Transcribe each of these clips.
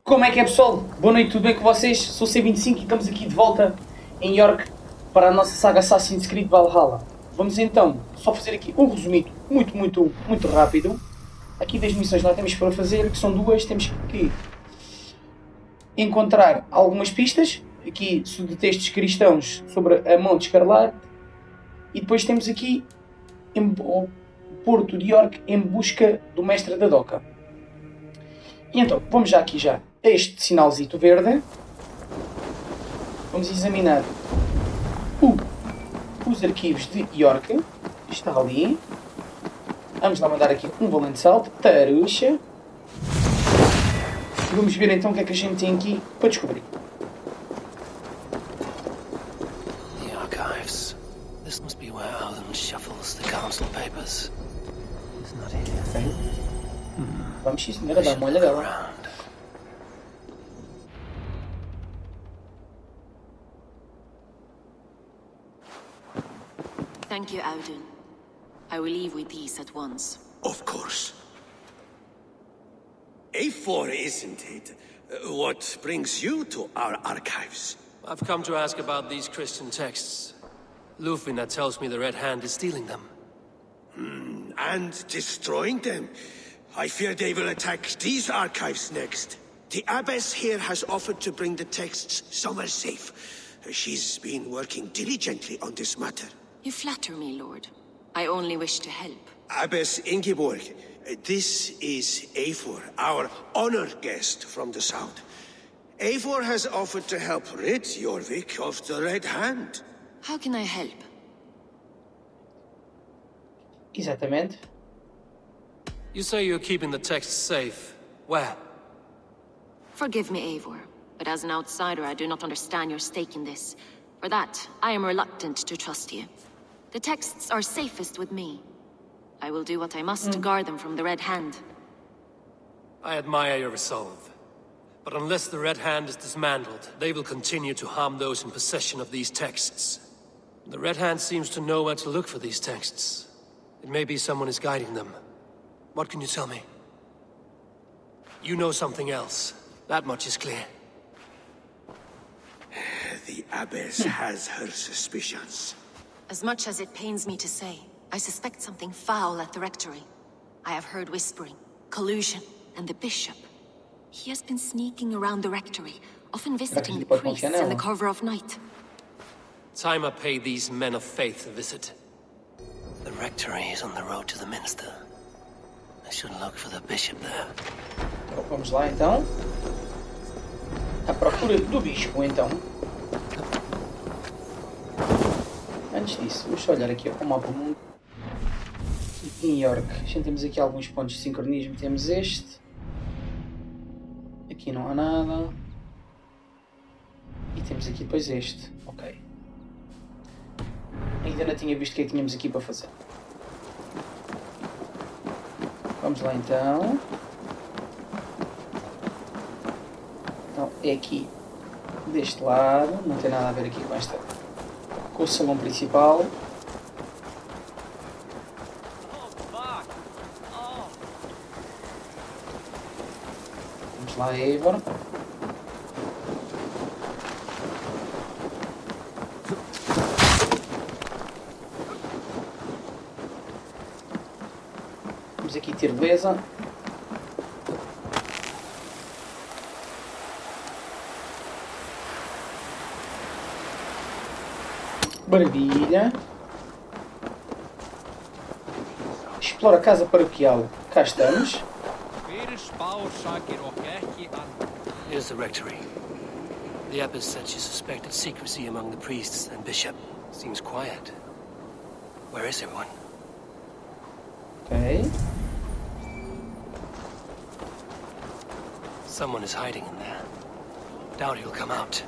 Como é que é, pessoal? Boa noite, tudo bem com vocês? Sou C25 e estamos aqui de volta em York para a nossa saga Assassin's Creed Valhalla. Vamos então só fazer aqui um resumido muito rápido. Aqui das missões nós temos para fazer, que são duas. Temos que encontrar algumas pistas aqui de textos cristãos sobre a Monte Escarlate. E depois temos aqui o Porto de York em busca do mestre da Doca. E então, vamos já aqui a este sinalzito verde. Vamos examinar os arquivos de York. Está ali. Vamos lá mandar aqui um valente salto. Taruxa. Vamos ver então o que é que a gente tem aqui para descobrir. The archives. This must be where Alan shuffles the council papers. It's not here. Okay. Vamos sim, senhora, dar uma olhadela. Thank you, Audun. I will leave with these at once. Of course. A4, isn't it? What brings you to our archives? I've come to ask about these Christian texts. Lufina tells me the Red Hand is stealing them. And destroying them. I fear they will attack these archives next. The abbess here has offered to bring the texts somewhere safe. She's been working diligently on this matter. You flatter me, Lord. I only wish to help. Abbess Ingeborg, this is Eivor, our honored guest from the south. Eivor has offered to help rid Jorvik of the Red Hand. How can I help? Exatamente. You say you're keeping the texts safe. Where? Forgive me, Eivor, but as an outsider, I do not understand your stake in this. For that, I am reluctant to trust you. The texts are safest with me. I will do what I must to guard them from the Red Hand. I admire your resolve. But unless the Red Hand is dismantled, they will continue to harm those in possession of these texts. The Red Hand seems to know where to look for these texts. It may be someone is guiding them. What can you tell me? You know something else. That much is clear. The abbess has her suspicions. As much as it pains me to say, I suspect something foul at the rectory. I have heard whispering, collusion, and the bishop. He has been sneaking around the rectory, often visiting the priests in the cover of night. Time I pay these men of faith a visit. The rectory is on the road to the minster. I should look for the bishop there. Então, vamos lá então. À procura do bispo então. Antes disso, vamos só olhar aqui para o mapa mundo. Em York, a gente temos aqui alguns pontos de sincronismo. Temos este. Aqui não há nada. E temos aqui depois este. Ok. Ainda não tinha visto o que é que tínhamos aqui para fazer. Vamos lá então. Então é aqui deste lado. Não tem nada a ver aqui com esta. Com o salão principal. Vamos lá, Eivor. Vamos aqui ter beleza. Maravilha. Explora a casa paroquial. Cá estamos. Here's the rectory. The abbess said she suspected secrecy among the priests and bishop. Seems quiet. Where is everyone? Ok. Someone is hiding in there. Doubt he'll come out.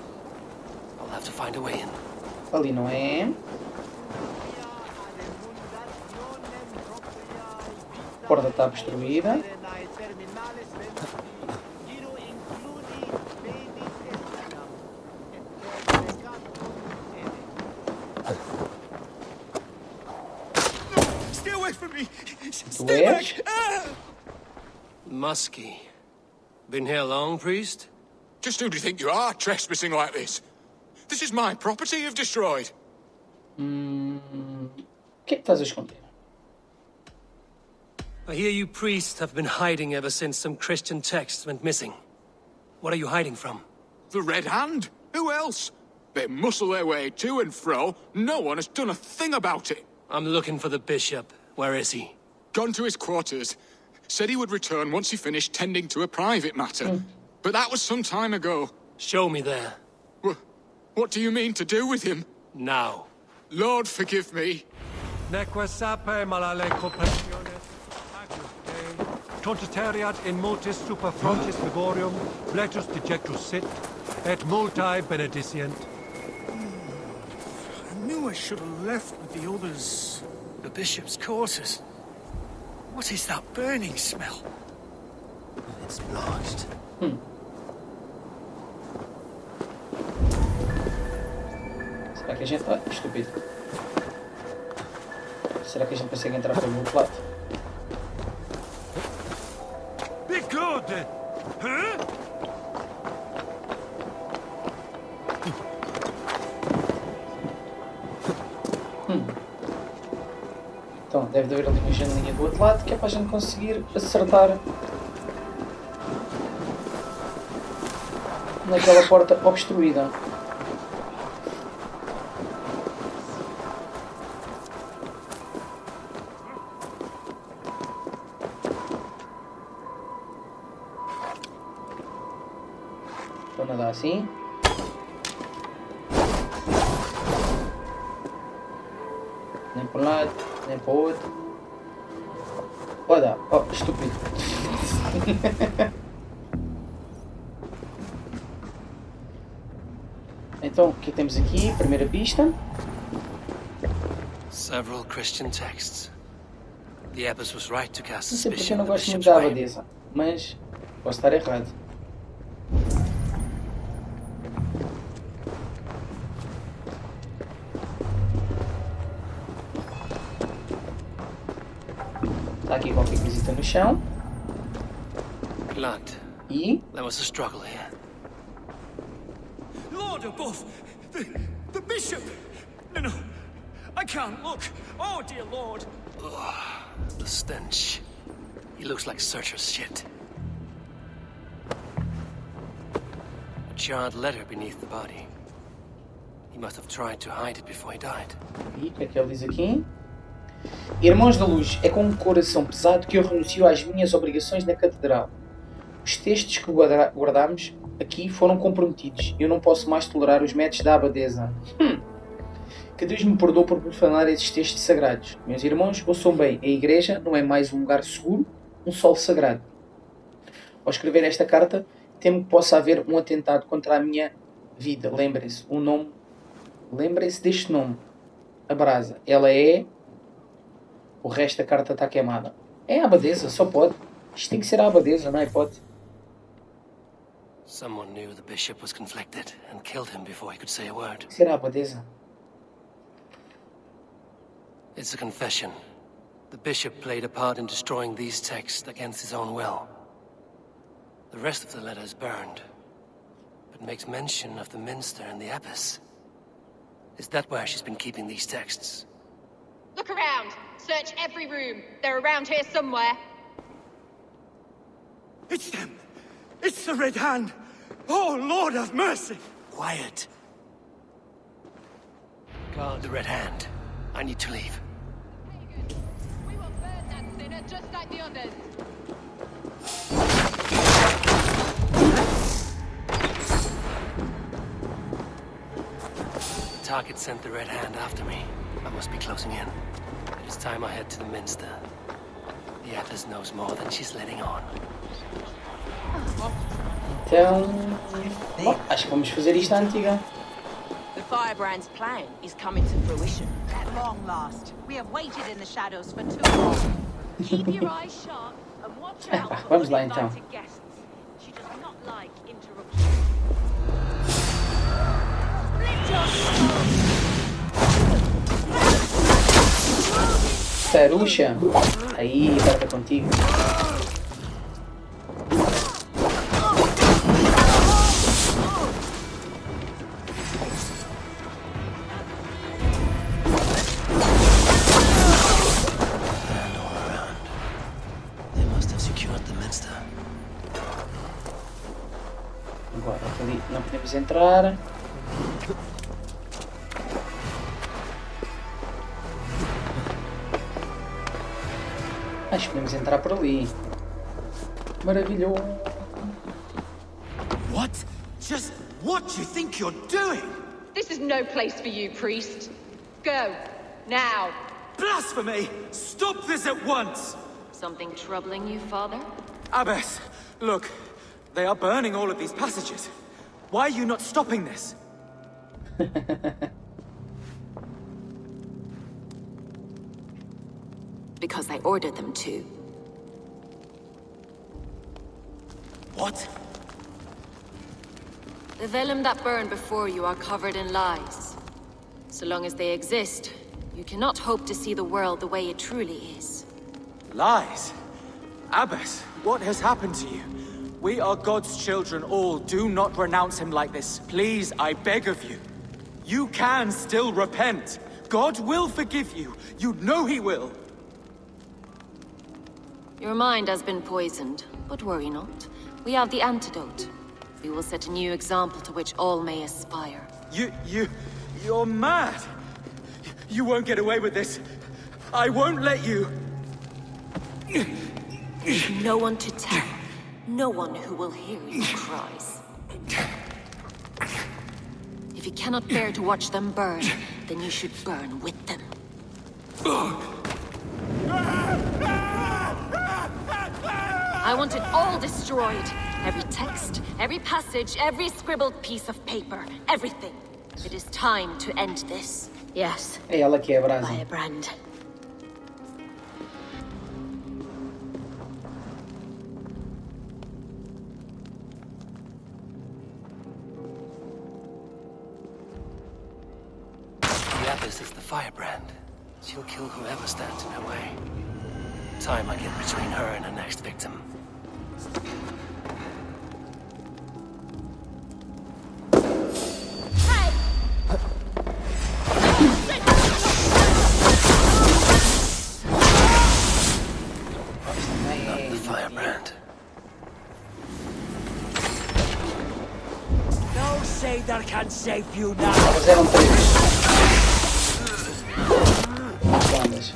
I'll have to find a way in. Ali não é. A porta está obstruída. Stay away from me! Tu és? Muskie. Been here long, priest? Just who do you think you are, trespassing like this? This is my property you've destroyed. O que é que estás a esconder? I hear you priests have been hiding ever since some Christian texts went missing. What are you hiding from? The Red Hand? Who else? They muscle their way to and fro. No one has done a thing about it. I'm looking for the bishop. Where is he? Gone to his quarters. Said he would return once he finished tending to a private matter. But that was some time ago. Show me there. What do you mean to do with him? Now. Lord, forgive me. Neque sape malale compensiones, actus Dei, tontitariat in multis super frontis vivorium, fletus dejectus sit, et multae benedicient. I knew I should have left with the others. The bishop's quarters. What is that burning smell? It's lodged. Será que a gente... Ah, estúpido. Será que a gente consegue entrar pelo outro lado? Be good! Huh? Então, deve haver ali uma janelinha do outro lado que é para a gente conseguir acertar naquela porta obstruída. Vou nadar assim. Nem para um lado, nem para o outro. Olha, oh, estúpido. Então, o que temos aqui? Primeira pista. Several Christian texts. The abbess was right to cast Não sei porque eu suspicion não on the gosto muito bishop's da reign. abadesa, mas posso estar errado. Está aqui qualquer coisita no chão. Glad. E... There was a struggle here. Lord above! The bishop! No, I can't look! Oh, dear Lord! The stench. He looks like Searcher's shit. A charred letter beneath the body. He must have tried to hide it before he died. E o que é que ele diz aqui? Irmãos da Luz, é com um coração pesado que eu renuncio às minhas obrigações na Catedral. Os textos que guardamos aqui foram comprometidos. Eu não posso mais tolerar os métodos da abadesa. Que Deus me perdoe por profanar esses textos sagrados. Meus irmãos, ouçam bem, a Igreja não é mais um lugar seguro, um solo sagrado. Ao escrever esta carta, temo que possa haver um atentado contra a minha vida. Lembrem-se, o nome... Lembrem-se deste nome. A brasa. Ela é... O resto da carta está queimada. É a abadesa, só pode. Isto tem que ser a abadesa, não é hipótese. Someone knew the bishop was conflicted and killed him before he could say a word. Será a abadesa? It's a confession. The bishop played a part in destroying these texts against his own will. The rest of the letter is burned, but makes mention of the minster and the abbess. Is that where she's been keeping these texts? Look around. Search every room. They're around here somewhere. It's them! It's the Red Hand! Oh, Lord have mercy! Quiet. Guard the Red Hand. I need to leave. We will burn that sinner just like the others. The target sent the Red Hand after me. I must be closing in. It is time I head to the minster. The abbess knows more than she's letting on. Então... Bom, acho que vamos fazer isto à antiga. The Firebrand's plan is coming to fruition. At long last. We have waited in the shadows for too long. Keep your eyes sharp and watch out for Vamos lá então. uninvited guests. She does not like interruptions. Split your Taruxa. Aí, aperta contigo. Agora, ali não podemos entrar. Acho que podemos entrar por ali. Maravilhoso. What? Just what do you think you're doing? This is no place for you, priest. Go. Now. Blasphemy! Stop this at once! Something troubling you, Father? Abbess, look. They are burning all of these passages. Why are you not stopping this? Because I ordered them to. What? The vellum that burned before you are covered in lies. So long as they exist, you cannot hope to see the world the way it truly is. Lies? Abbess, what has happened to you? We are God's children all. Do not renounce him like this. Please, I beg of you. You can still repent. God will forgive you. You know he will. Your mind has been poisoned, but worry not. We have the antidote. We will set a new example to which all may aspire. You're mad. You won't get away with this. I won't let you. No one to tell. No one who will hear your cries. If you cannot bear to watch them burn, then you should burn with them. I want it all destroyed. Every text, every passage, every scribbled piece of paper. Everything. It is time to end this. Yes. É ela que é a brasa. Firebrand. The Abbess is the firebrand. She'll kill whoever stands in her way. Time I get between her and her next victim. Not the firebrand. No sailor can save you now. Elas eram três. Bandas.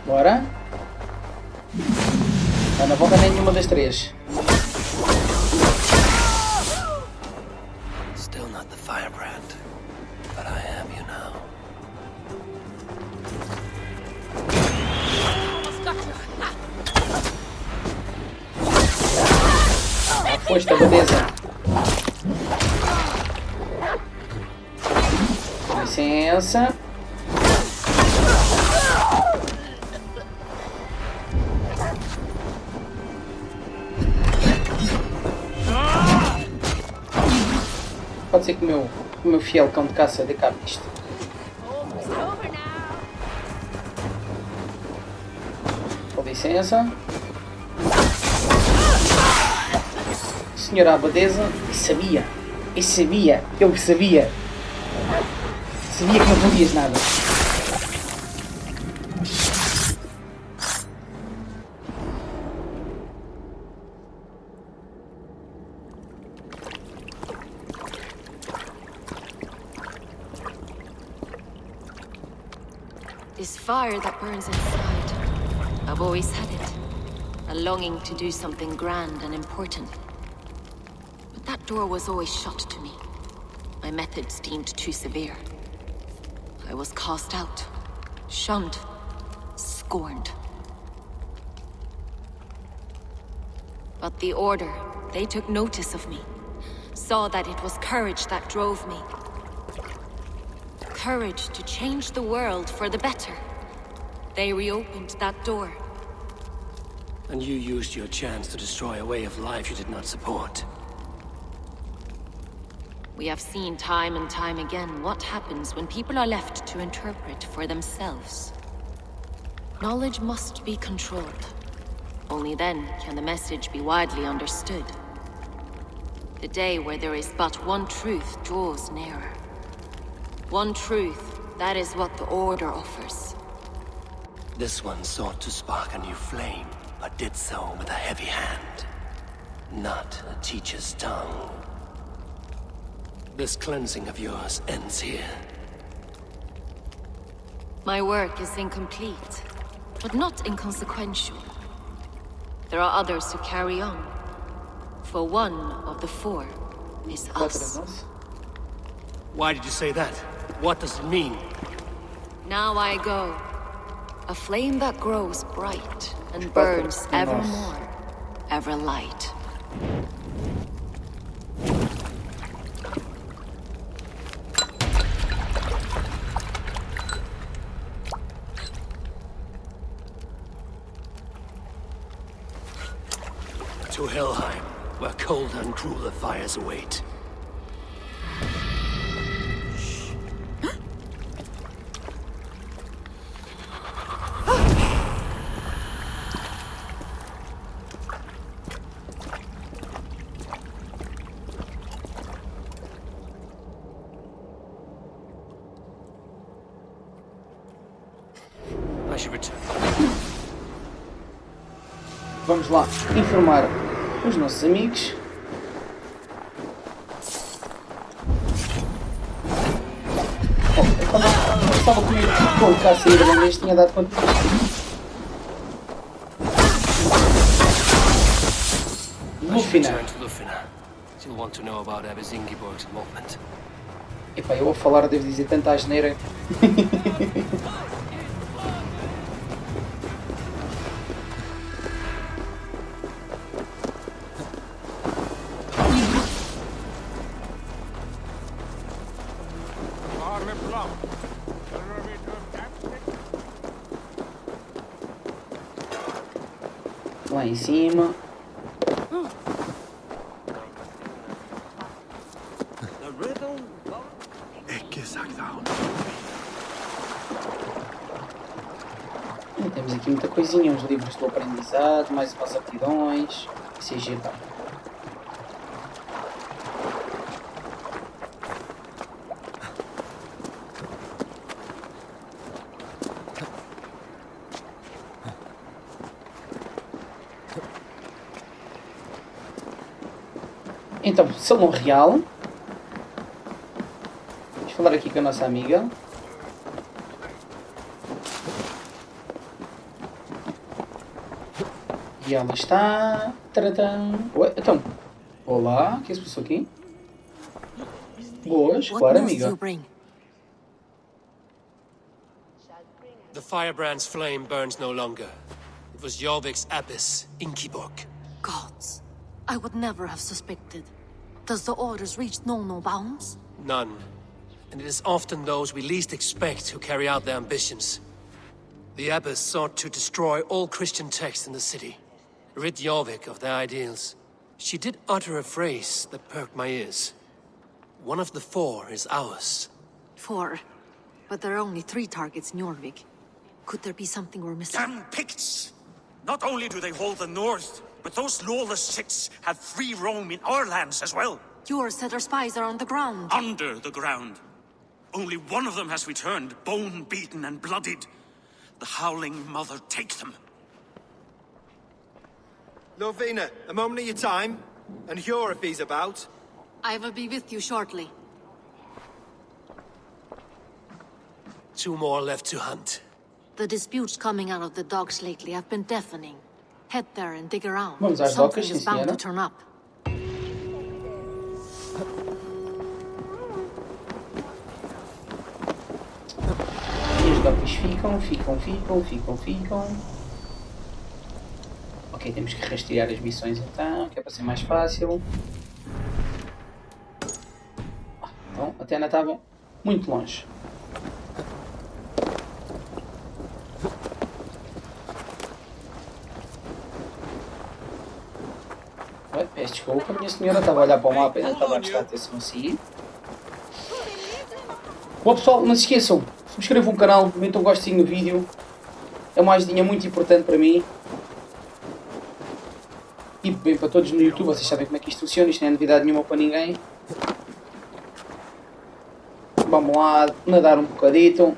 Bora. Não volta nenhuma das três. Still not the firebrand, but I am, you know. Foste, beleza. Licença. Pode ser que o meu fiel cão de caça dê cabo disto. Com licença. Senhora Abadesa, eu sabia. Sabia que não podias nada. This fire that burns inside. I've always had it. A longing to do something grand and important. But that door was always shut to me. My methods deemed too severe. I was cast out, shunned, scorned. But the Order, they took notice of me. Saw that it was courage that drove me. Courage to change the world for the better. They reopened that door. And you used your chance to destroy a way of life you did not support. We have seen time and time again what happens when people are left to interpret for themselves. Knowledge must be controlled. Only then can the message be widely understood. The day where there is but one truth draws nearer. One truth, that is what the Order offers. This one sought to spark a new flame, but did so with a heavy hand, not a teacher's tongue. This cleansing of yours ends here. My work is incomplete, but not inconsequential. There are others who carry on. For one of the four is us. Why did you say that? What does it mean? Now I go. A flame that grows bright and burns ever more, ever light. To Helheim, where cold and crueler fires await. I should return. Vamos lá informar os nossos amigos. Eu estava comigo com o cá a sair da mesa, tinha dado conta disto. Epá, eu a falar devo dizer tanta asneira. Lá em cima. Temos aqui muita coisinha, uns livros do aprendizado, mais umas aptidões. Isso é giro. Então, Salão Real. Vamos falar aqui com a nossa amiga. E ela está... Ué, então, olá, o que se passou aqui? Boas, claro, amiga. The firebrand's flame burns no longer. It was Jorvik's abyss, Inkibok. Gods, I would never have suspected. Does the orders reach no bounds? None. And it is often those we least expect who carry out their ambitions. The abbess sought to destroy all Christian texts in the city. Rid Jorvik of their ideals. She did utter a phrase that perked my ears. One of the four is ours. 4. But there are only 3 targets in Jorvik. Could there be something we're missing? Damn Picts! Not only do they hold the north, but those lawless Six have free roam in our lands as well. Yours said our spies are on the ground. Under the ground. Only one of them has returned, bone-beaten and bloodied. The Howling Mother take them. Lovina, a moment of your time, and Hjor if he's about. I will be with you shortly. 2 more left to hunt. The disputes coming out of the docks lately have been deafening. Head there and dig around. Vamos às Something docas, is bound senhora. to turn up. E as docas ficam. Ok, temos que rastrear as missões então, que é para ser mais fácil. Então, a Tena estava muito longe. Peço desculpa, minha senhora estava a olhar para o mapa e não estava a prestar atenção assim. Bom pessoal, não se esqueçam, subscrevam o canal, metam um gostinho no vídeo. É uma ajudinha muito importante para mim. tipo bem para todos no YouTube, vocês sabem como é que isto funciona, isto não é novidade nenhuma para ninguém. Vamos lá nadar um bocadito.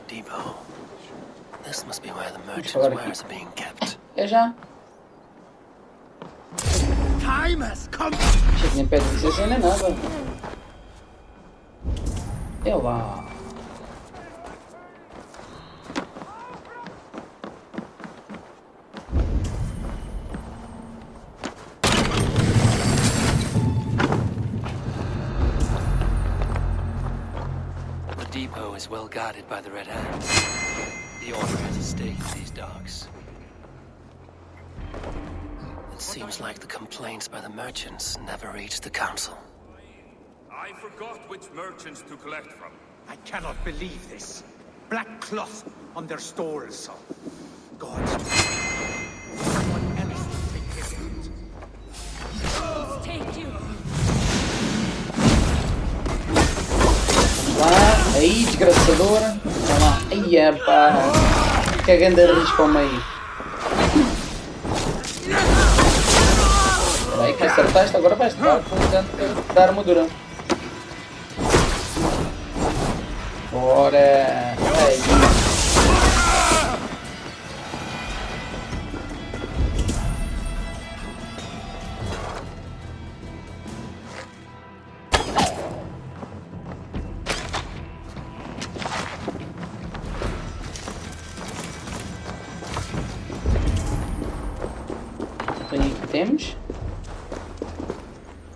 Depot. This must be where the merchants' wares are being kept. É já. Time has come. Já nem pede licença nem nada. É lá. The depot is well guarded by the Red Hand. The Order has a stake in these docks. It seems like the complaints by the merchants never reached the council. I forgot which merchants to collect from. I cannot believe this. Black cloth on their stalls. God. Someone else will take care of it. Take you. Lá, aí, desgraçadora. Vai lá. Ai, epá. Que grande risco ao meio. Espera aí que acertaste, agora vais dar com tanto da armadura. Bora. Aí. Aí que temos.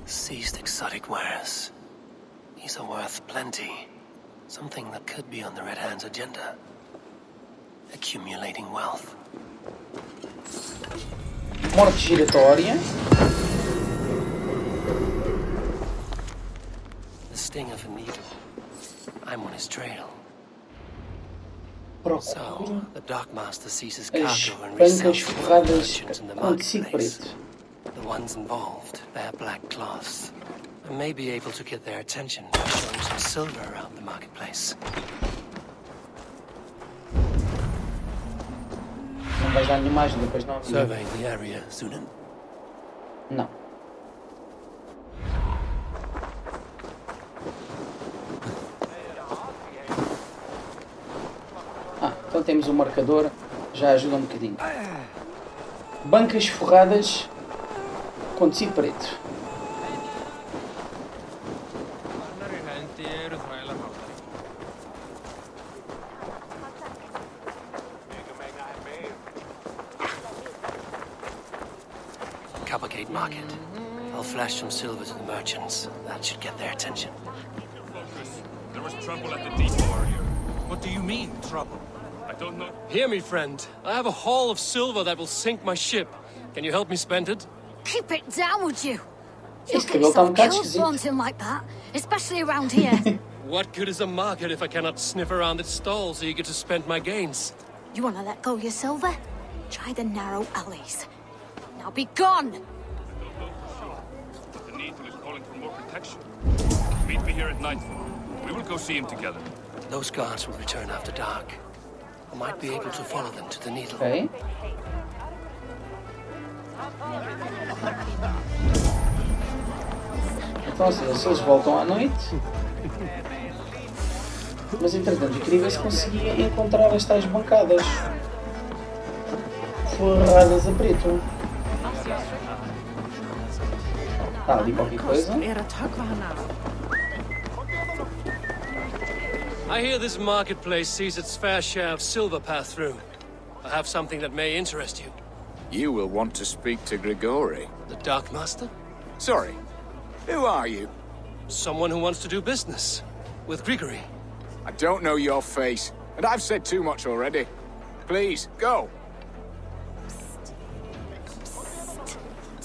Seized exotic wares. These are worth plenty. Something that could be on the Red Hand's agenda. Accumulating wealth. Morte giratória. The sting of a needle. I'm on his trail. So, the Dockmaster seizes cargo and resells it to merchants in the marketplace. The ones involved bear black cloths. I may be able to get their attention by showing some silver around the marketplace. Não vais dar nenhuma ajuda, depois não. Surveying the area, Sunan? Não. Então temos um marcador, já ajuda um bocadinho. Bancas forradas com tecido preto. Coppergate Market. I'll flash some silver to the merchants. That should get their attention. There was trouble at the depot earlier. What do you mean, trouble? I don't know. Hear me, friend. I have a haul of silver that will sink my ship. Can you help me spend it? Keep it down, would you? You'll get yourself killed flaunting like that, especially around here. What good is a market if I cannot sniff around its stalls eager to spend my gains? You want to let go of your silver? Try the narrow alleys. Now be gone! I don't know for sure, but the Needle is calling for more protection. Meet me here at nightfall. We will go see him together. Those guards will return after dark. I might be able to follow them to the Needle. Ok. Então, se eles voltam à noite. Mas entretanto, eu queria ver se conseguia encontrar as tais bancadas forradas a preto. Está ali qualquer coisa. I hear this marketplace sees its fair share of silver pass through. I have something that may interest you. You will want to speak to Grigori. The Dark Master? Sorry, who are you? Someone who wants to do business with Grigory. I don't know your face, and I've said too much already. Please, go.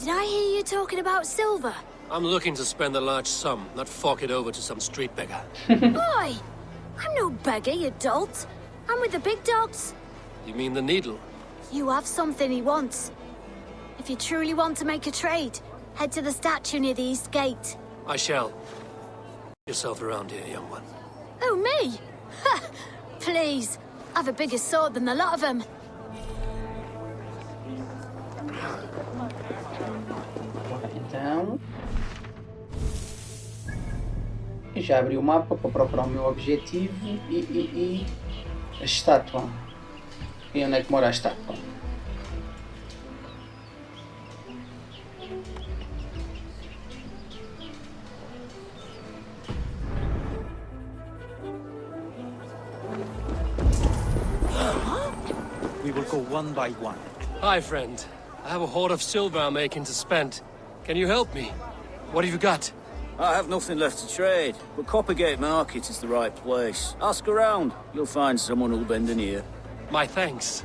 Did I hear you talking about silver? I'm looking to spend a large sum, not fork it over to some street beggar. Boy! I'm no beggar, you dolt. I'm with the big dogs. You mean the needle? You have something he wants. If you truly want to make a trade, head to the statue near the east gate. I shall. Yourself around here, young one. Oh, me? Ha! Please. I've a bigger sword than the lot of them. Então... Eu já abri o mapa para procurar o meu objetivo e a estátua. E onde é que mora a estátua? We will go one by one. Hi, friend. I have a hoard of silver I'm making to spend. Can you help me? What have you got? I have nothing left to trade, but Coppergate Market is the right place. Ask around. You'll find someone who'll bend an ear. My thanks.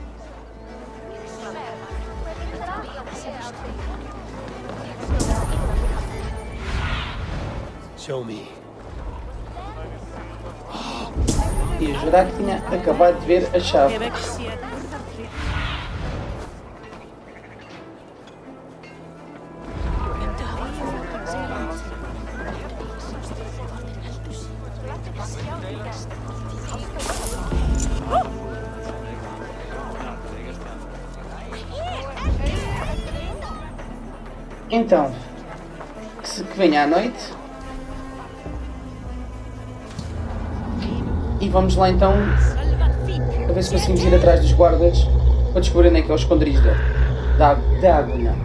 Show me. Ia jurar que tinha acabado de ver a chave. Então, que venha à noite. E vamos lá então a ver se conseguimos ir atrás dos guardas para descobrir onde é que é o esconderijo dele. Da agulha.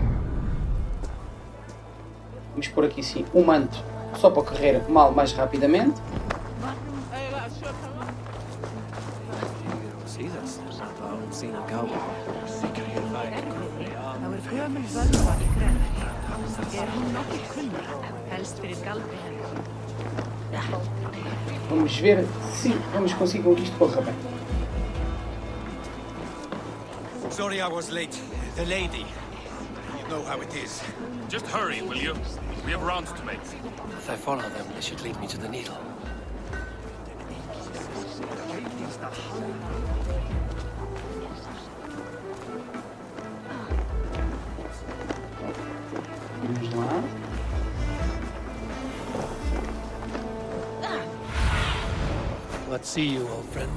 Vamos pôr aqui sim o manto só para correr mal mais rapidamente. Vamos ver se vamos conseguir com que isto corra bem. Sorry I was late. The lady. You know how it is. Just hurry, will you? We have rounds to make. If I follow them, they should lead me to the needle. Vamos lá. Let's see you, old friend.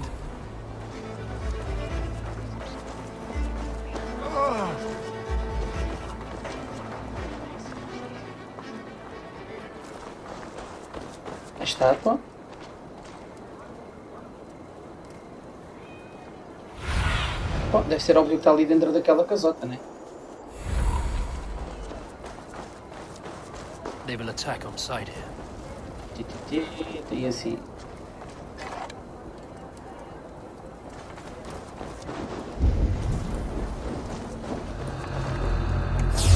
A estátua. Bom, deve ser óbvio que está ali dentro daquela casota, né? They will attack on sight here. E assim.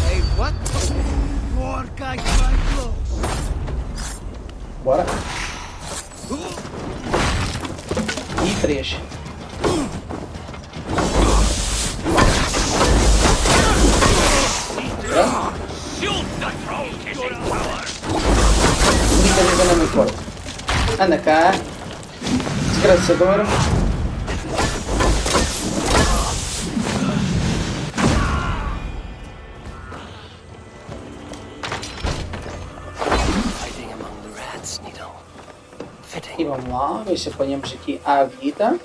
Hey, what? More guys right close. Bora. E 3. Brincadeira não me importa. Anda cá. Desgraçador. E vamos lá, ver se apanhamos aqui a vida.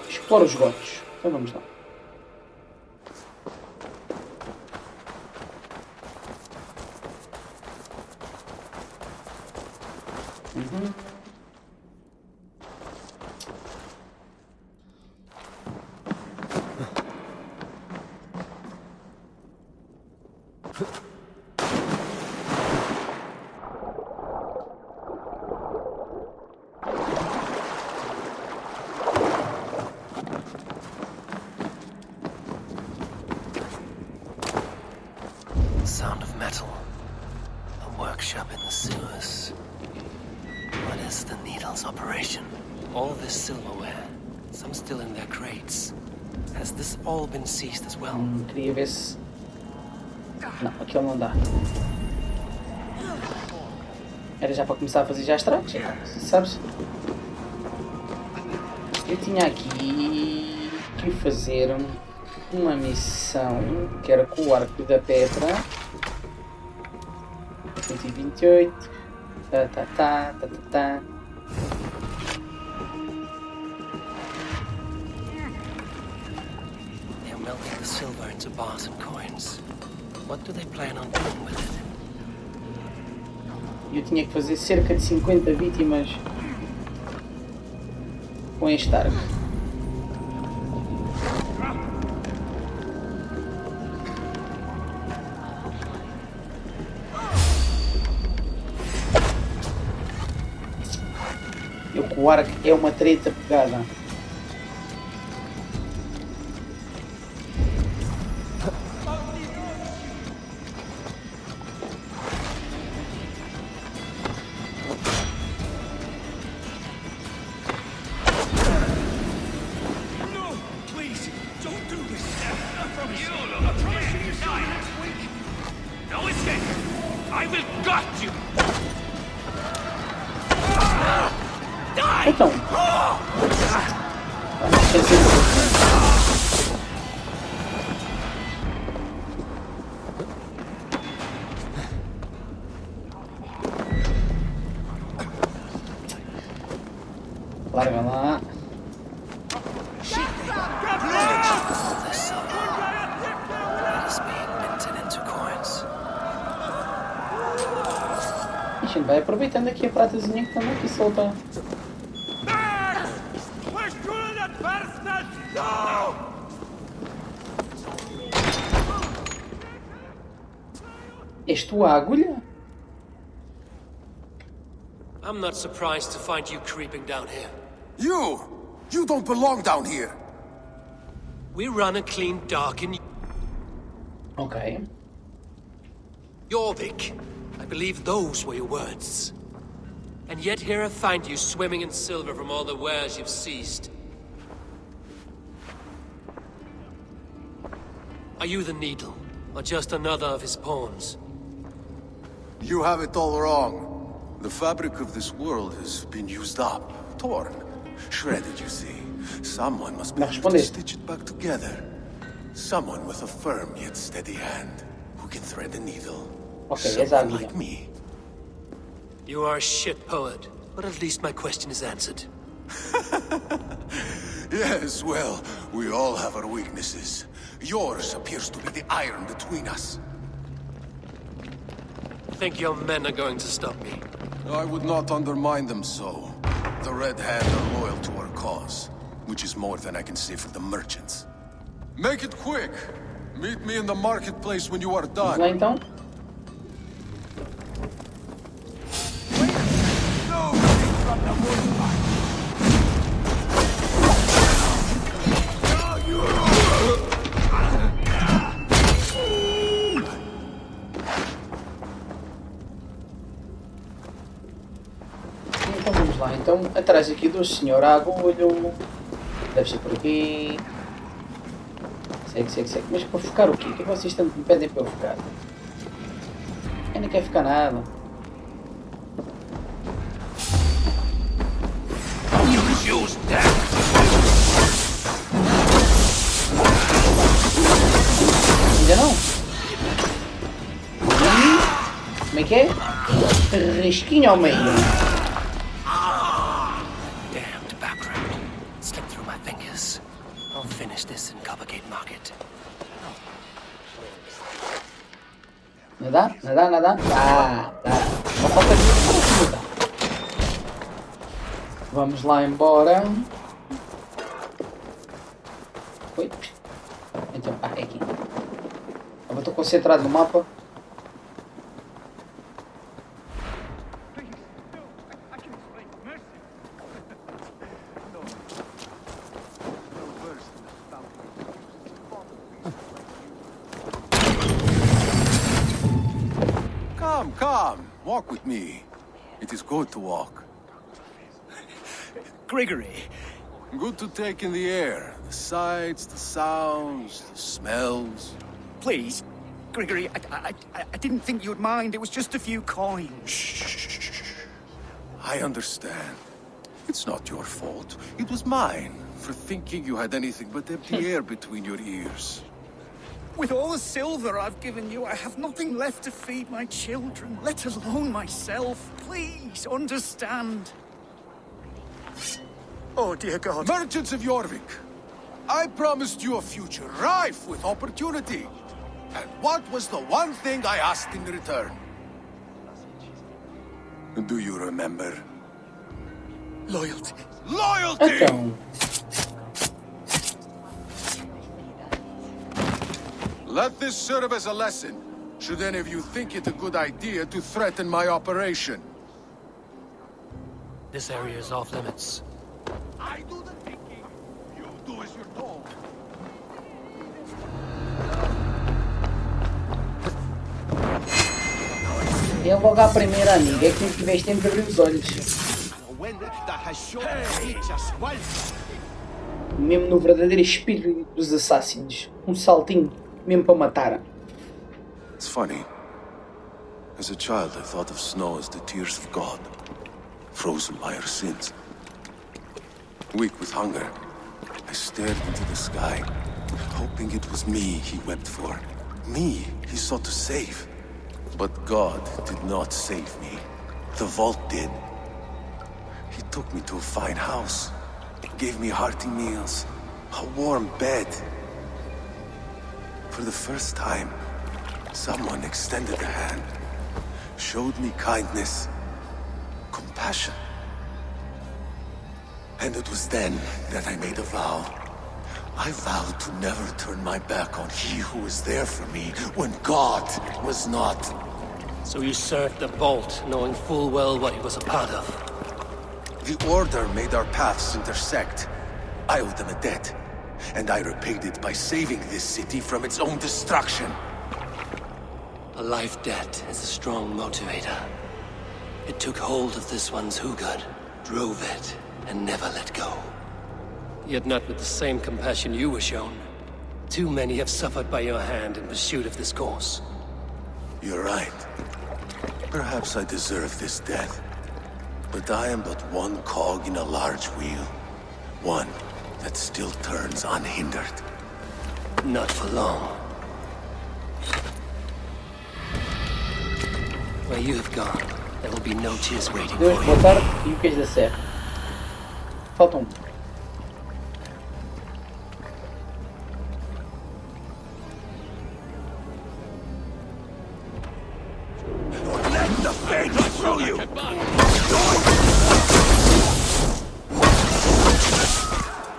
Explora os gotos. Então vamos lá. Sound of metal. A workshop in the sewers. What is the needle's operation? All this silverware. Some still in their crates. Has this all been seized as well? Queria ver se... Não, aquilo não dá. Era já para começar a fazer já estragos, sabes? Eu tinha aqui que fazer uma missão que era com o arco da pedra. 128. They're melting the silver into bars and coins. What do they plan on doing with it? Eu tinha que fazer cerca de 50 vítimas com este arco. O arco é uma treta pegada. Então. Larga lá. A gente vai aproveitando aqui a pratazinha que estamos aqui solta. És tu a agulha? I'm not surprised to find you creeping down here. You don't belong down here. We run a clean, dark, and... Okay. Jorvik. I believe those were your words. And yet here I find you swimming in silver from all the wares you've seized. Are you the Needle, or just another of his pawns? You have it all wrong. The fabric of this world has been used up, torn, shredded, you see. Someone must be able to stitch it back together. Someone with a firm yet steady hand, who can thread the needle. Okay, someone like me. You are a shit poet, but at least my question is answered. Yes, well, we all have our weaknesses. Yours appears to be the iron between us. Think your men are going to stop me? I would not undermine them so. The Red Hand are loyal to our cause, which is more than I can say for the merchants. Make it quick! Meet me in the marketplace when you are done. Lá então. Então vamos lá, então atrás aqui do senhor Agulho, deve ser por aqui, segue, mas para focar o quê? O que vocês tanto me pedem para eu focar? Eu não quero ficar nada. Ainda não? Como é que é? Risquinho ao meio. Damned background. Slipped through my fingers. I'll finish this in Coppergate Market. Nada? Dá. Só falta aqui. Vamos lá embora. Oi. Então, é aqui. Eu estou concentrado no mapa. Come, walk with me. It is good to walk. Gregory, Good to take in the air. The sights, the sounds, the smells. Please, Grigory, I didn't think you'd mind. It was just a few coins. Shh. I understand. It's not your fault. It was mine for thinking you had anything but empty air between your ears. With all the silver I've given you, I have nothing left to feed my children, let alone myself. Please, understand. Oh, dear God. Merchants of Jorvik, I promised you a future rife with opportunity. And what was the one thing I asked in return? Do you remember? Loyalty. Loyalty! Let this serve as a lesson, should any of you think it a good idea to threaten my operation. This area is off limits. I do the thinking. You do as you're told. Eu vou à primeira, amiga. É que não tiveste tempo de abrir os olhos. Mesmo no verdadeiro espírito dos assassinos. Um saltinho, mesmo para matar. It's funny. As a child, I thought of snow as the tears of God, frozen by our sins. Weak with hunger, I stared into the sky, hoping it was me he wept for. Me he sought to save. But God did not save me. The vault did. He took me to a fine house, gave me hearty meals, a warm bed. For the first time, someone extended a hand, showed me kindness, compassion. And it was then that I made a vow. I vowed to never turn my back on he who was there for me when God was not. So you served the Vault, knowing full well what he was a part of. The Order made our paths intersect. I owed them a debt, and I repaid it by saving this city from its own destruction. A life debt is a strong motivator. It took hold of this one's Hugad, drove it, and never let go. Yet not with the same compassion you were shown. Too many have suffered by your hand in pursuit of this cause. You're right. Perhaps I deserve this death. But I am but one cog in a large wheel. One that still turns unhindered. Not for long. Where you have gone, there will be no tears waiting for you. Boa tarde e o que és da Serra? Falta um.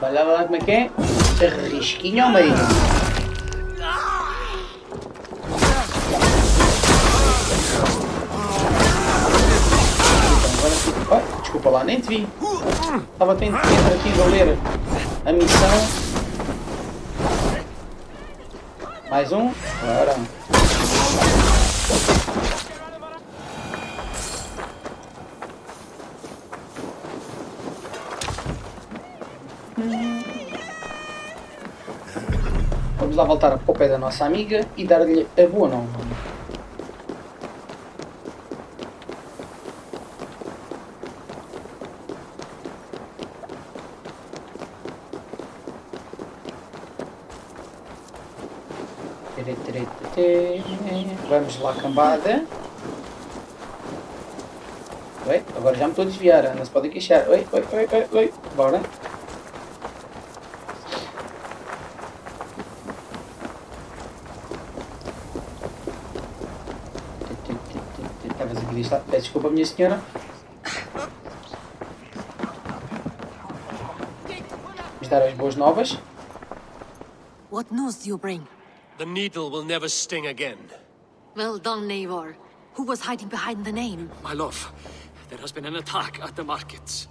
Vai lá como é que é? Risquinho ao meio. Oh, desculpa lá, nem te vi. Estava tentando aqui a ler a missão. Mais um. Agora. Vamos lá voltar para o pé da nossa amiga e dar-lhe a boa nova. Vamos lá, cambada. Oi, agora já me estou a desviar, não se pode queixar. Oi, bora. Estavas aqui lista. Peço desculpa, minha senhora. Vamos dar as boas novas. What news do you bring? The needle will never sting again. Well done, Eivor. Who was hiding behind the name? My love, there has been an attack at the markets.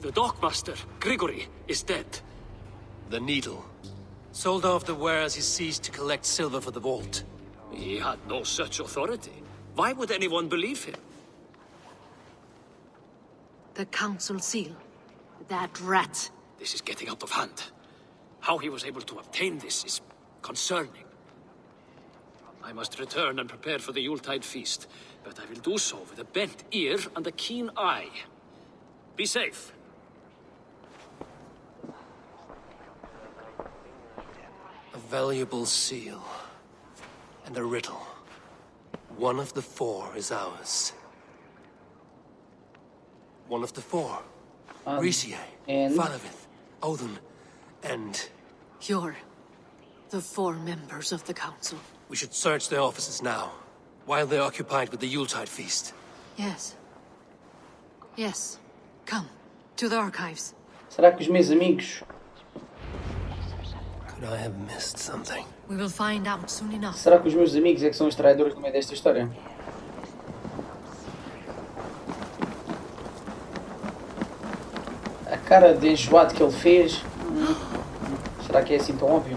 The dockmaster, Grigory, is dead. The needle. Sold off the wares he ceased to collect silver for the vault. He had no such authority. Why would anyone believe him? The council seal. That rat. This is getting out of hand. How he was able to obtain this is concerning. I must return and prepare for the Yuletide feast, but I will do so with a bent ear and a keen eye. Be safe. A valuable seal. And a riddle. One of the 4 is ours. One of the 4. Risier, Falavith, Odin, and... You're the 4 members of the council. We should search their offices now, while they're occupied with the Yuletide feast. Yes. Yes. Come, to the archives. Será que os meus amigos... Could I have missed something? We will find out soon enough. Será que os meus amigos é que são os traidores no meio desta história? A cara de enjoado que ele fez... Será que é assim tão óbvio?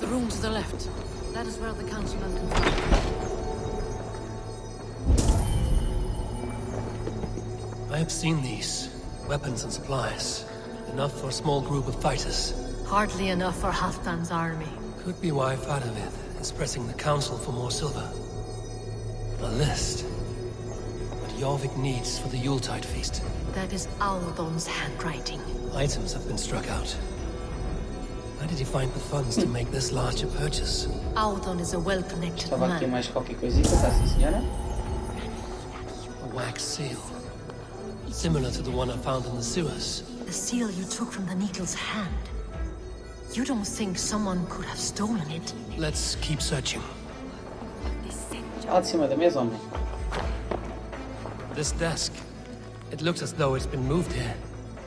The room to the left. That is where the councilman can find. I have seen these. Weapons and supplies. Enough for a small group of fighters. Hardly enough for Halfdan's army. Could be why Faravith is pressing the council for more silver. A list. What Jorvik needs for the Yuletide feast. That is Audon's handwriting. Items have been struck out. Where did he find the funds to make this larger purchase? Audon is a well-connected Estava aqui man. mais qualquer coisita, tá sim, senhora? A wax seal. Similar to the one I found in the sewers. The seal you took from the needle's hand. You don't think someone could have stolen it? Let's keep searching. Lá de cima da mesa, homem. This desk. It looks as though it's been moved here.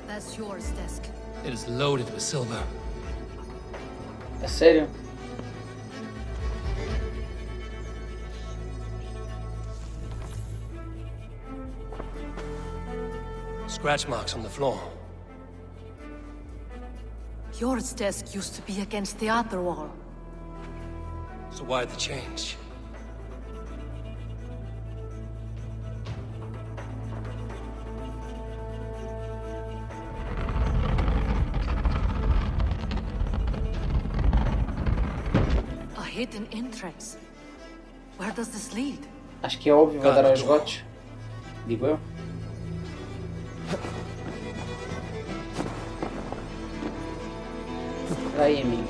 That's yours, desk. It is loaded with silver. É sério? Scratch marks on the floor. Yours desk used to be against the other wall. So why the change? A hidden entrance. Where does this lead? Acho que é óbvio, vai dar aos gotos. Digo eu. Aí, amigo.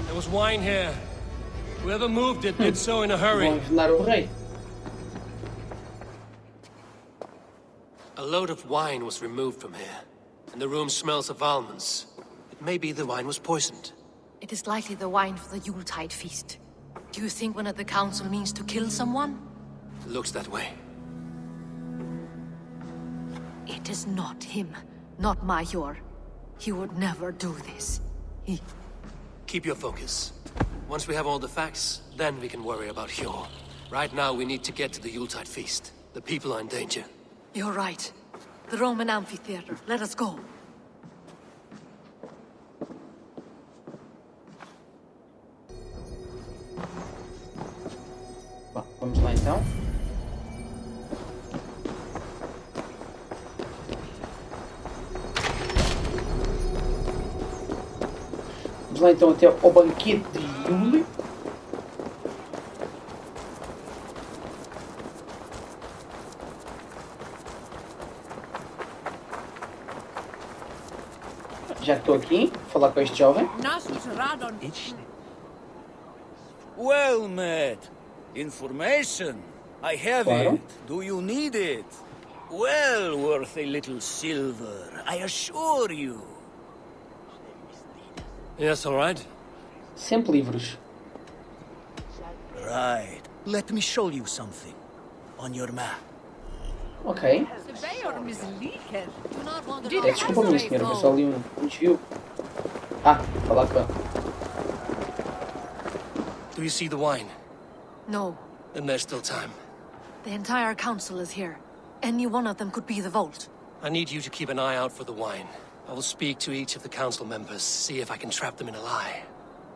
There was wine here. Whoever moved it did so in a hurry. Vão envenenar o rei. A load of wine was removed from here, and the room smells of almonds. It may be the wine was poisoned. It is likely the wine for the Yuletide feast. Do you think one of the council means to kill someone? It looks that way. It is not him, not Major. He would never do this. Keep your focus. Once we have all the facts, then we can worry about Hjor. Right now, we need to get to the Yuletide feast. The people are in danger. You're right. The Roman amphitheater. Let us go. Bom, vamos lá então. Vamos lá então até ao banquete de Yule. Já estou aqui, vou falar com este jovem. Well met. Information. I have Claro. it. Do you need it? Well worth a little silver, I assure you. Yes, all right. Sempre livros. Right. Let me show you something. On your map. Ok. Desculpa, minha senhora, foi só ali um desvio. Ah, falar com ele. Do you see the wine? No. Then there's still time. The entire council is here. Any one of them could be the vault. I need you to keep an eye out for the wine. I will speak to each of the council members, see if I can trap them in a lie.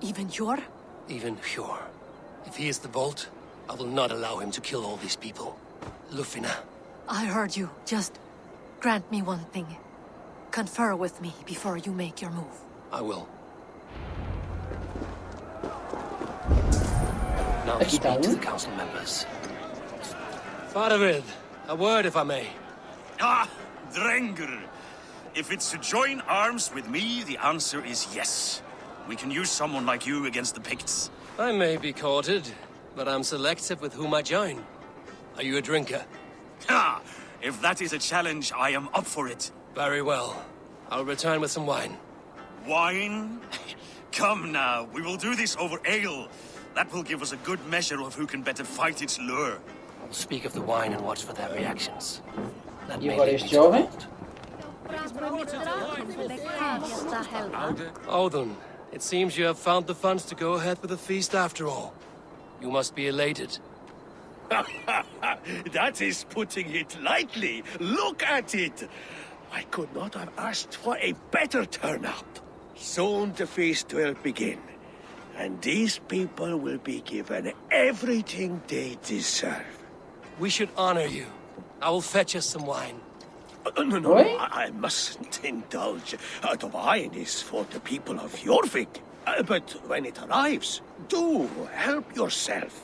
Even Hjor? Even Hjor. If he is the vault, I will not allow him to kill all these people. Lufina. I heard you. Just grant me one thing. Confer with me before you make your move. I will. Now speak to the council members. Faravid, a word if I may. Ah, Drengr. If it's to join arms with me, the answer is yes. We can use someone like you against the Picts. I may be courted, but I'm selective with whom I join. Are you a drinker? Ha! If that is a challenge, I am up for it. Very well. I'll return with some wine. Wine? Come now, we will do this over ale. That will give us a good measure of who can better fight its lure. I'll speak of the wine and watch for their reactions. That E may agora lead este me to jovem? Odin, it seems you have found the funds to go ahead with the feast after all. You must be elated. That is putting it lightly. Look at it. I could not have asked for a better turnout. Soon the feast will begin, and these people will be given everything they deserve. We should honor you. I will fetch us some wine. No, I mustn't indulge. The wine is for the people of Jorvik. But when it arrives, do help yourself.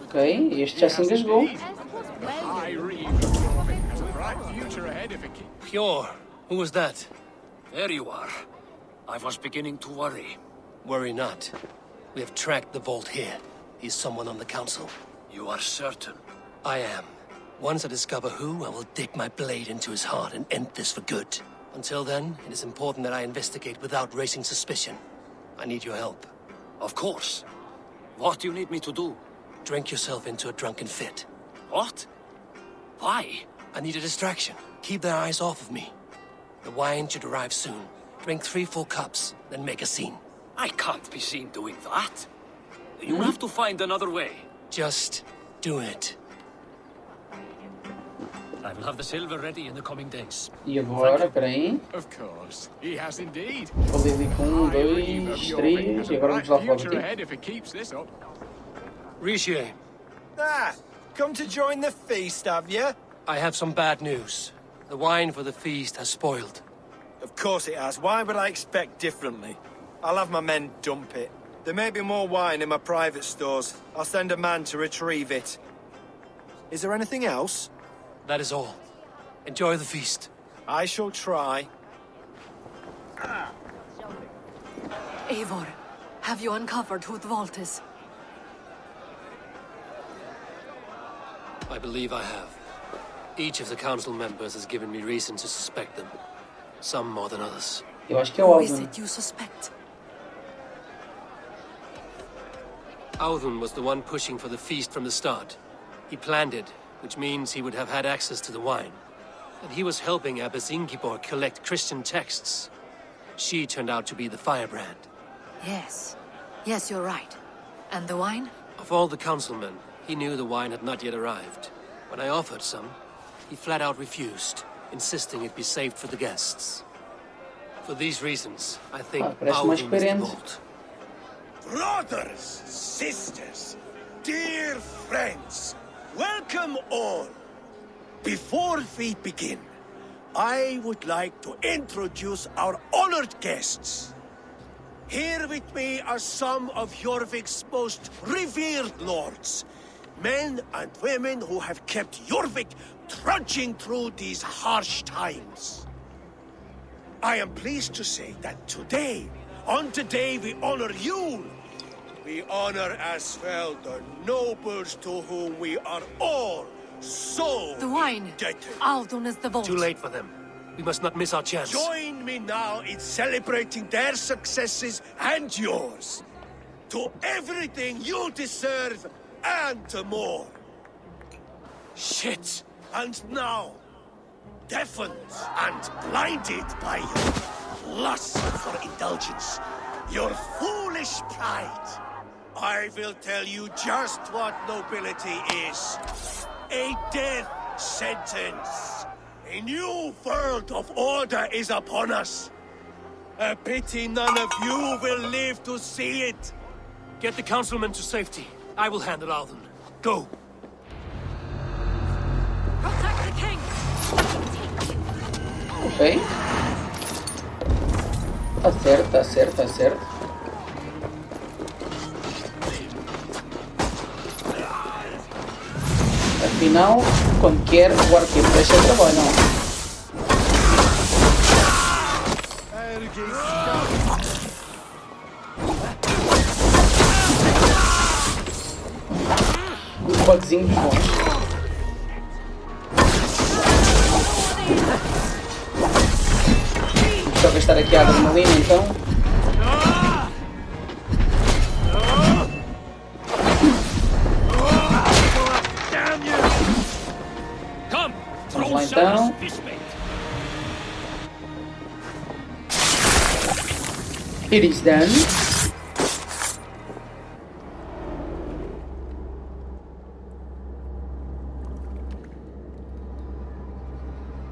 Ok, este já se engasgou. Pure, who was that? There you are. I was beginning to worry. Worry not. We have tracked the vault here. He's someone on the council. You are certain? I am. Once I discover who, I will dig my blade into his heart and end this for good. Until then, it is important that I investigate without raising suspicion. I need your help. Of course. What do you need me to do? Drink yourself into a drunken fit. What? Why? I need a distraction. Keep their eyes off of me. The wine should arrive soon. Drink 3 full cups, then make a scene. I can't be seen doing that. You have to find another way. Just do it. I will have the silver ready in the coming days. E agora, peraí. Of course, he has indeed. Falei ali com 1, 2, 3. E agora vamos lá falar contigo. If it keeps this up. Riche. Ah, come to join the feast, have you? I have some bad news. The wine for the feast has spoiled. Of course it has. Why would I expect differently? I'll have my men dump it. There may be more wine in my private stores. I'll send a man to retrieve it. Is there anything else? That is all. Enjoy the feast. I shall try. Eivor, have you uncovered who the vault is? I believe I have. Each of the council members has given me reason to suspect them. Some more than others. Eu acho que é o Who is Alden. it you suspect? Audun was the one pushing for the feast from the start. He planned it, which means he would have had access to the wine. And he was helping Abbess Ingibor collect Christian texts. She turned out to be the firebrand. Yes. Yes, you're right. And the wine? Of all the councilmen, he knew the wine had not yet arrived. When I offered some, he flat out refused, insisting it be saved for the guests. For these reasons, I think parece mais Audun is the coerente. vault. Brothers, sisters, dear friends, welcome all. Before we begin, I would like to introduce our honored guests. Here with me are some of Jorvik's most revered lords, men and women who have kept Jorvik trudging through these harsh times. I am pleased to say that today, on the day we honor you, we honor as well the nobles to whom we are all so The wine. indebted. Audun is the vault. Too late for them. We must not miss our chance. Join me now in celebrating their successes and yours. To everything you deserve and more. Shit! And now, deafened and blinded by your lust for indulgence, your foolish pride, I will tell you just what nobility is. A death sentence. A new world of order is upon us. A pity none of you will live to see it. Get the councilman to safety. I will handle Alden. Go. Protect the king! Ok. Tá certo, tá certo, tá certo. Afinal, quando quer, o arqueiro deixa o trabalho, não? Os bugzinhos bons. Só gastar aqui a adrenalina então. Vamos lá então. It is done.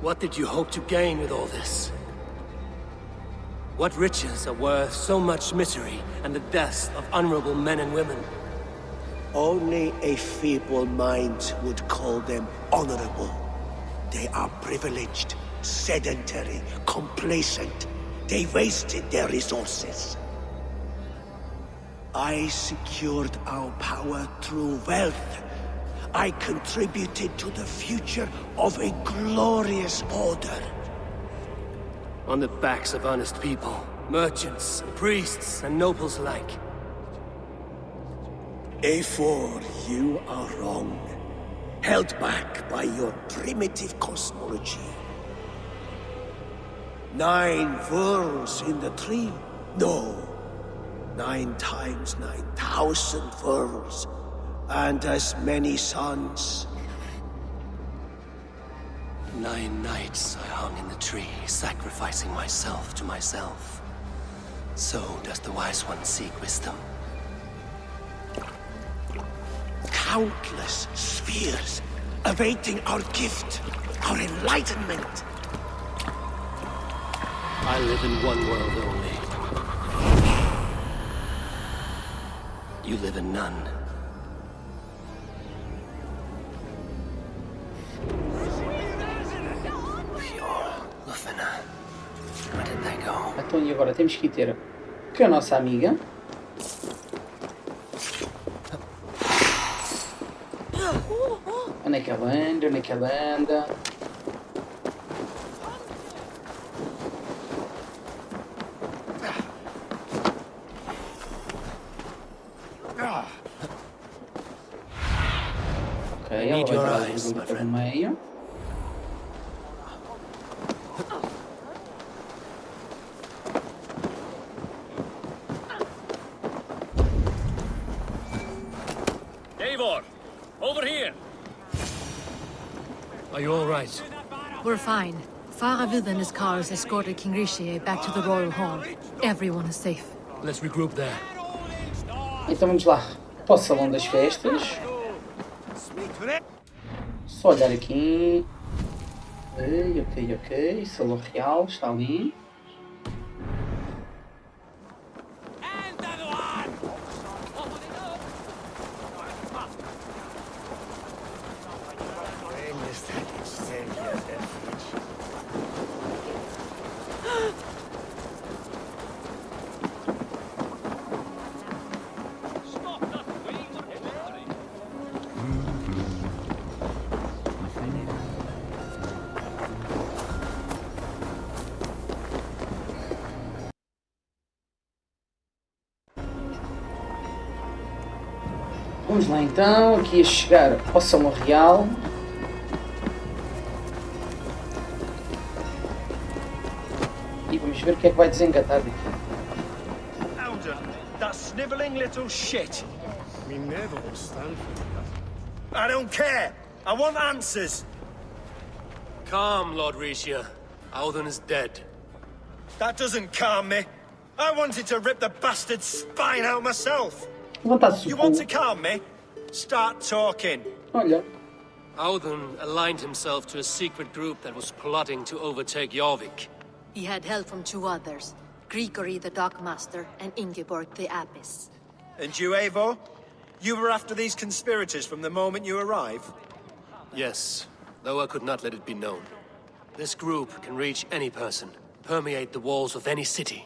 What did you hope to gain with all this? What riches are worth so much misery and the deaths of honorable men and women? Only a feeble mind would call them honorable. They are privileged, sedentary, complacent. They wasted their resources. I secured our power through wealth. I contributed to the future of a glorious order. On the backs of honest people, merchants, priests, and nobles alike. A4, you are wrong. Held back by your primitive cosmology. 9 worlds in the tree? No. 9 times 9,000 worlds. And as many suns. 9 nights I hung in the tree, sacrificing myself to myself. So does the wise one seek wisdom. Countless spheres, awaiting our gift, our enlightenment. I live in one world only. You live in none. Where did they go? Então e agora temos que ir ter com a nossa amiga. Onde é que ela anda? Onde é que ela anda? Ok, ela vai entrar ali no meio. Over here! Are you all right? We're fine. Faravid and his cars escorted King Rishi back to the Royal Hall. Everyone is safe. Let's regroup there. Então vamos lá para o Salão das Festas. Só olhar aqui. Ok. Salão Real está ali. Vamos lá então, aqui a chegar ao Salão Real. E vamos ver o que é que vai desengatar daqui. Alden, that snivelling little shit. Me never will stand for that. I don't care. I want answers. Calm, Lord Rishia. Alden is dead. That doesn't calm me. I wanted to rip the bastard's spine out myself. Levantar-se You o want cu. to calm me? Start talking. Olha. Audun aligned himself to a secret group that was plotting to overtake Jorvik. He had help from 2 others, Grigory the Dockmaster and Ingeborg the Abbess. And you, Eivor? You were after these conspirators from the moment you arrived? Yes, though I could not let it be known. This group can reach any person, permeate the walls of any city.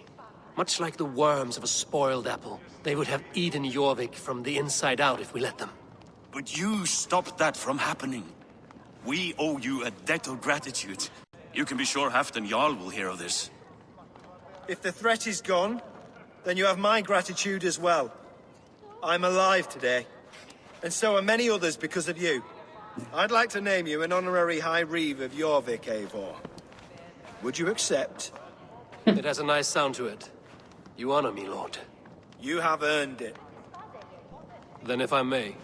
Much like the worms of a spoiled apple, they would have eaten Jorvik from the inside out if we let them. But you stopped that from happening. We owe you a debt of gratitude. You can be sure Halfdan Jarl will hear of this. If the threat is gone, then you have my gratitude as well. I'm alive today, and so are many others because of you. I'd like to name you an honorary High Reeve of Jorvik, Eivor. Would you accept? It has a nice sound to it. You honor me, Lord. You have earned it. Then if I may,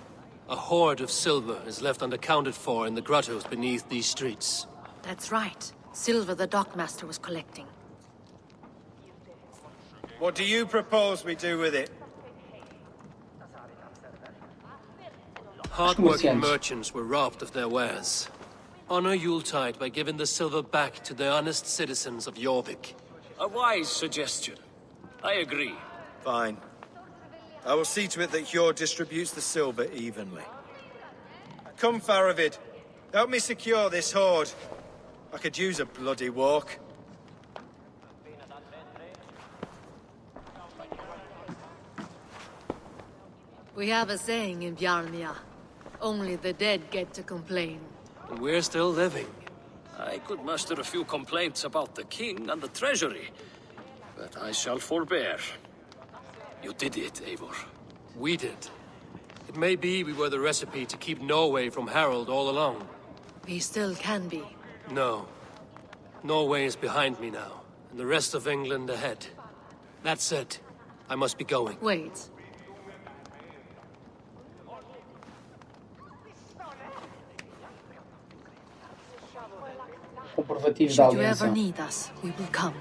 a hoard of silver is left unaccounted for in the grottos beneath these streets. That's right. Silver the Dockmaster was collecting. What do you propose we do with it? Hard-working merchants were robbed of their wares. Honor Yuletide by giving the silver back to the honest citizens of Jorvik. A wise suggestion. I agree. Fine. I will see to it that Hjord distributes the silver evenly. Come, Faravid. Help me secure this hoard. I could use a bloody walk. We have a saying in Bjarnia. Only the dead get to complain. And we're still living. I could muster a few complaints about the king and the treasury, but I shall forbear. You did it, Eivor. We did. It may be we were the recipe to keep Norway from Harald all along. We still can be. No. Norway is behind me now, and the rest of England ahead. That said, I must be going. Wait. Comprovativo da Should you aliança. ever need us, we will come.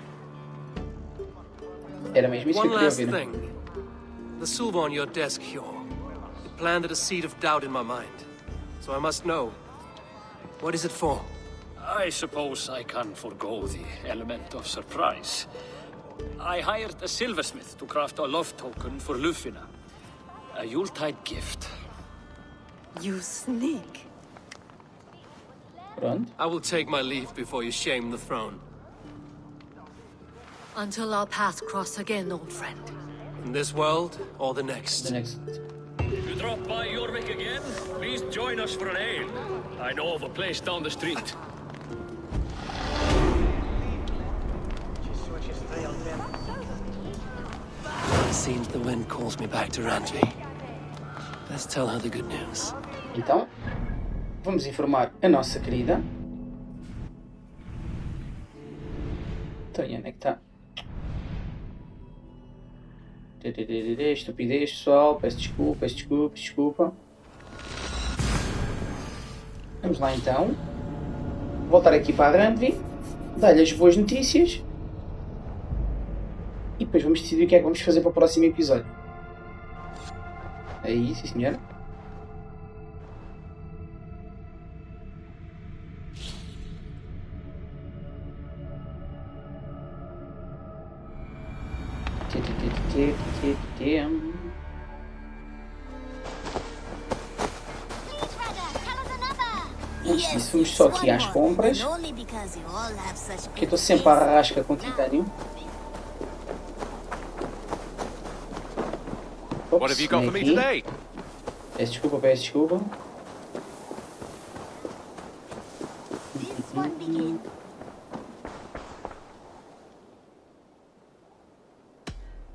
Era mesmo isso que One eu queria last ouvir. thing. The silver on your desk, Hjord. It planted a seed of doubt in my mind. So I must know. What is it for? I suppose I can forgo the element of surprise. I hired a silversmith to craft a love token for Lufina. A Yuletide gift. You sneak. Pronto. I will take my leave before you shame the throne. Until our paths cross again, old friend. In this world, or the next. The next. If you drop by Jorvik again, please join us for an ale. I know of a place down the street. It seems the wind calls me back to Randvi. Let's tell her the good news. Então, vamos informar a nossa querida. Então, e onde é que está? Estupidez, pessoal. Peço desculpa. Vamos lá então. Voltar aqui para a Randvi. Dar-lhe as boas notícias. E depois vamos decidir o que é que vamos fazer para o próximo episódio. Aí, sim senhora. Antes disso, vamos só aqui às compras. Que eu estou sempre à rasca com titânio. What have you got for me today? Peço desculpa.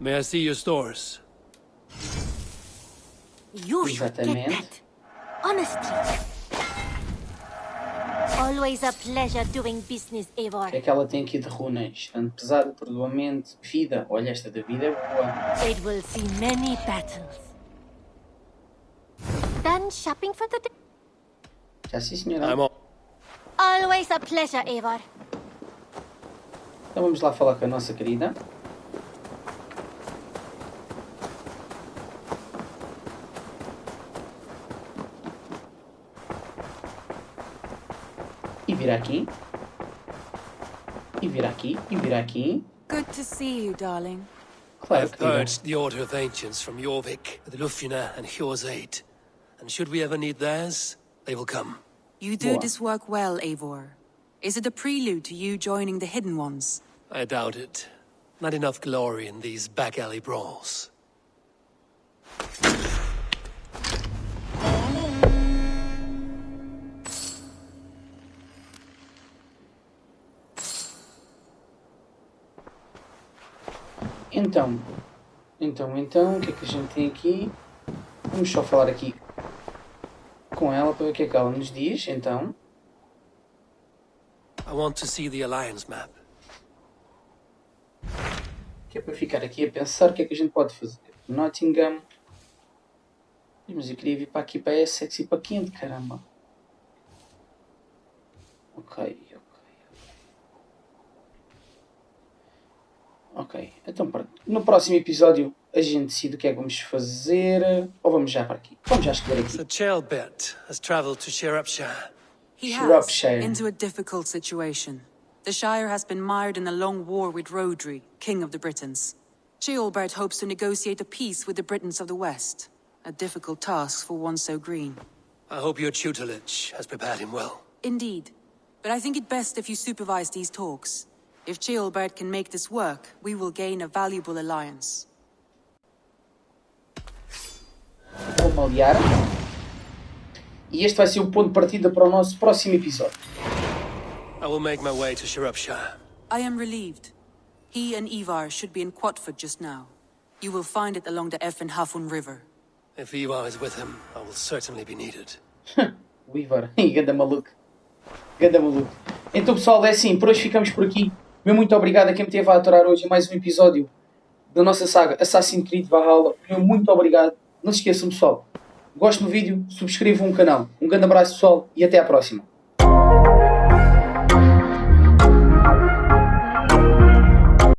May I see your stores? You should get that. Honestly. Always a pleasure doing business, Eivor. O que é que ela tem aqui de runas? Tanto pesado, perdoamento, vida. Olha, esta da vida é boa. It will see many battles. Done shopping for the day? Já sim, senhora. Always a pleasure, Eivor. Então vamos lá falar com a nossa querida. vir aqui. E vir aqui. E vir aqui. Good to see you, darling. Claro I've que diga. purged the Order of Ancients from Jorvik with Lufina and Hjor's aid. And should we ever need theirs, they will come. You do this work well, Eivor. Is it a prelude to you joining the Hidden Ones? I doubt it. Not enough glory in these back alley brawls. Então, o que é que a gente tem aqui? Vamos só falar aqui com ela para ver o que é que ela nos diz, então. I want to see the Alliance map. Que é para ficar aqui a pensar o que é que a gente pode fazer. Nottingham. Mas eu queria vir para aqui para Essex e para Kent, caramba. Ok, então pronto. No próximo episódio a gente decide o que é que vamos fazer. Ou vamos já para aqui? Vamos já escolher aqui. So Chelbet has travelled to Shropshire. He Shropshire. has, into a difficult situation. The Shire has been mired in a long war with Rhodri, King of the Britons. Ceolbert hopes to negotiate a peace with the Britons of the West. A difficult task for one so green. I hope your tutelage has prepared him well. Indeed. But I think it best if you supervise these talks. If Ceolbert can make this work, we will gain a valuable alliance. Vou-me aliar. E este vai ser o ponto de partida para o nosso próximo episódio. I will make my way to Shropshire. I am relieved. He and Ivar should be in Quatford just now. You will find it along the Hafun River. If Ivar is with him, I will certainly be needed. O Ivar, ganda maluco. Ganda maluco. Então pessoal, é assim, por hoje ficamos por aqui. Meu muito obrigado a quem me teve a aturar hoje em mais um episódio da nossa saga Assassin's Creed Valhalla. Meu muito obrigado. Não se esqueçam pessoal, gostem do vídeo, subscrevam o canal. Um grande abraço pessoal e até à próxima.